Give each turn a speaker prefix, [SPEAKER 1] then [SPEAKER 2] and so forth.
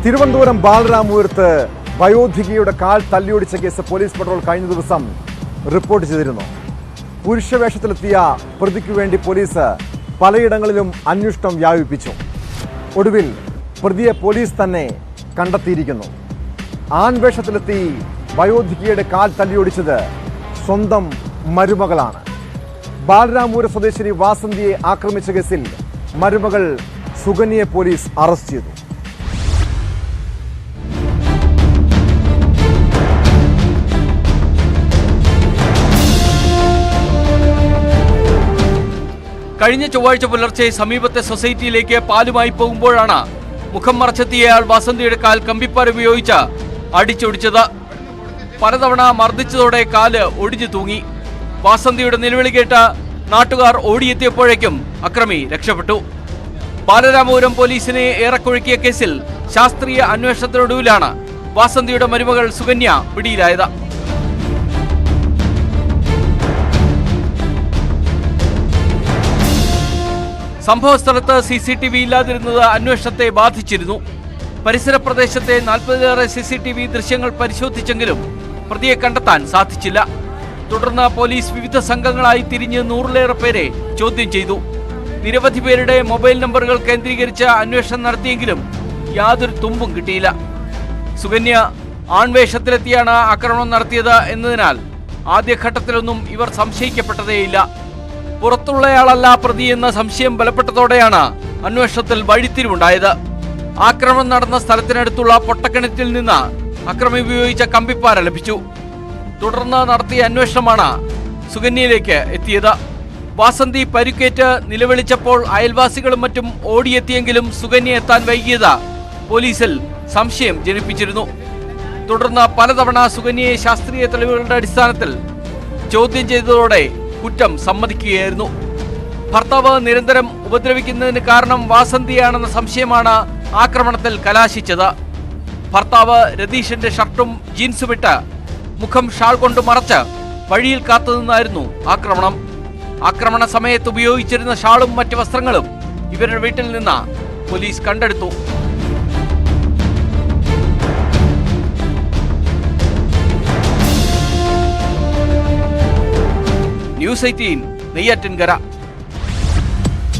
[SPEAKER 1] തിരുവനന്തപുരം ബാലരാമപുരത്ത് വയോധികയുടെ കാൽ തല്ലിയൊടിച്ച case police patrol കഴിഞ്ഞ ദിവസം റിപ്പോർട്ട് ചെയ്തിരുന്നു. പുരുഷവേഷത്തിലെത്തിയ പ്രതിക്ക് വേണ്ടി പോലീസ് പലയിടങ്ങളിലും അന്വേഷണം വ്യാപിപ്പിച്ചു. ഒടുവിൽ പ്രതിയെ പോലീസ് തന്നെ കണ്ടെത്തിയിരിക്കുന്നു. ആൺവേഷത്തിലെത്തി വയോധികയുടെ കാൽ തല്ലിയൊടിച്ചത് സ്വന്തം മരുമകളാണ്. ബാലരാമപുരം സ്വദേശിനി വാസന്തിയെ ആക്രമിച്ച കേസിൽ മരുമകൾ സുകന്യയെ പോലീസ് അറസ്റ്റ് ചെയ്തു.
[SPEAKER 2] കഴിഞ്ഞ ചൊവ്വാഴ്ച പുലർച്ചെ സമീപത്തെ സൊസൈറ്റിയിലേക്ക് പാലുമായി പോകുമ്പോഴാണ് മുഖം മറച്ചെത്തിയയാൾ വാസന്തിയുടെ കാൽ കമ്പിപ്പാര ഉപയോഗിച്ച് അടിച്ചൊടിച്ചത്. പലതവണ മർദ്ദിച്ചതോടെ കാല് ഒടിഞ്ഞു തൂങ്ങി. വാസന്തിയുടെ നിലവിളി കേട്ട് നാട്ടുകാർ ഓടിയെത്തിയപ്പോഴേക്കും അക്രമി രക്ഷപ്പെട്ടു. ബാലരാമപുരം പോലീസിനെ ഏറെക്കുഴക്കിയ കേസിൽ ശാസ്ത്രീയ അന്വേഷണത്തിനൊടുവിലാണ് വാസന്തിയുടെ മരുമകൾ സുകന്യ പിടിയിലായത്. സംഭവസ്ഥലത്ത് CCTV ഇല്ലാതിരുന്നത് അന്വേഷണത്തെ ബാധിച്ചിരുന്നു. പരിസര പ്രദേശത്തെ 40-ലേറെ CCTV ദൃശ്യങ്ങൾ പരിശോധിച്ചെങ്കിലും പ്രതിയെ കണ്ടെത്താൻ സാധിച്ചില്ല. തുടർന്ന് പോലീസ് വിവിധ സംഘങ്ങളായി തിരിഞ്ഞ് 100-ലേറെ പേരെ ചോദ്യം ചെയ്തു. നിരവധി പേരുടെ മൊബൈൽ നമ്പറുകൾ കേന്ദ്രീകരിച്ച് അന്വേഷണം നടത്തിയെങ്കിലും യാതൊരു തുമ്പും കിട്ടിയില്ല. സുകന്യ ആൺവേഷത്തിലെത്തിയാണ് ആക്രമണം നടത്തിയത് എന്നതിനാൽ ആദ്യഘട്ടത്തിലൊന്നും ഇവർ സംശയിക്കപ്പെട്ടതേയില്ല. പുറത്തുള്ളയാളല്ല പ്രതി എന്ന സംശയം ബലപ്പെട്ടതോടെയാണ് അന്വേഷണത്തിൽ വഴിത്തിരിവുണ്ടായത്. ആക്രമണം നടന്ന സ്ഥലത്തിനടുത്തുള്ള പൊട്ടക്കിണറ്റിൽ നിന്ന് അക്രമി ഉപയോഗിച്ച കമ്പിപ്പാര ലഭിച്ചു. തുടർന്ന് നടത്തിയ അന്വേഷണമാണ് സുകന്യയിലേക്ക് എത്തിയത്. വാസന്തി പരിക്കേറ്റ് നിലവിളിച്ചപ്പോൾ അയൽവാസികളും മറ്റും ഓടിയെത്തിയെങ്കിലും സുകന്യ എത്താൻ വൈകിയത് പോലീസിൽ സംശയം ജനിപ്പിച്ചിരുന്നു. തുടർന്ന് പലതവണ സുകന്യയെ ശാസ്ത്രീയ തെളിവുകളുടെ അടിസ്ഥാനത്തിൽ ചോദ്യം ചെയ്തതോടെ കുറ്റം സമ്മതിക്കുകയായിരുന്നു. ഭർത്താവ് നിരന്തരം ഉപദ്രവിക്കുന്നതിന് കാരണം വാസന്തിയാണെന്ന സംശയമാണ് ആക്രമണത്തിൽ കലാശിച്ചത്. ഭർത്താവ് രതീഷിന്റെ ഷർട്ടും ജീൻസും ഇട്ട് മുഖം ഷാൾ കൊണ്ട് മറച്ച് വഴിയിൽ കാത്തുനിന്നായിരുന്നു ആക്രമണം. ആക്രമണ സമയത്ത് ഉപയോഗിച്ചിരുന്ന ഷാളും മറ്റ് വസ്ത്രങ്ങളും ഇവരുടെ വീട്ടിൽ നിന്ന് പോലീസ് കണ്ടെടുത്തു. ന്യൂസ് 18 നെയ്യാറ്റിൻകര.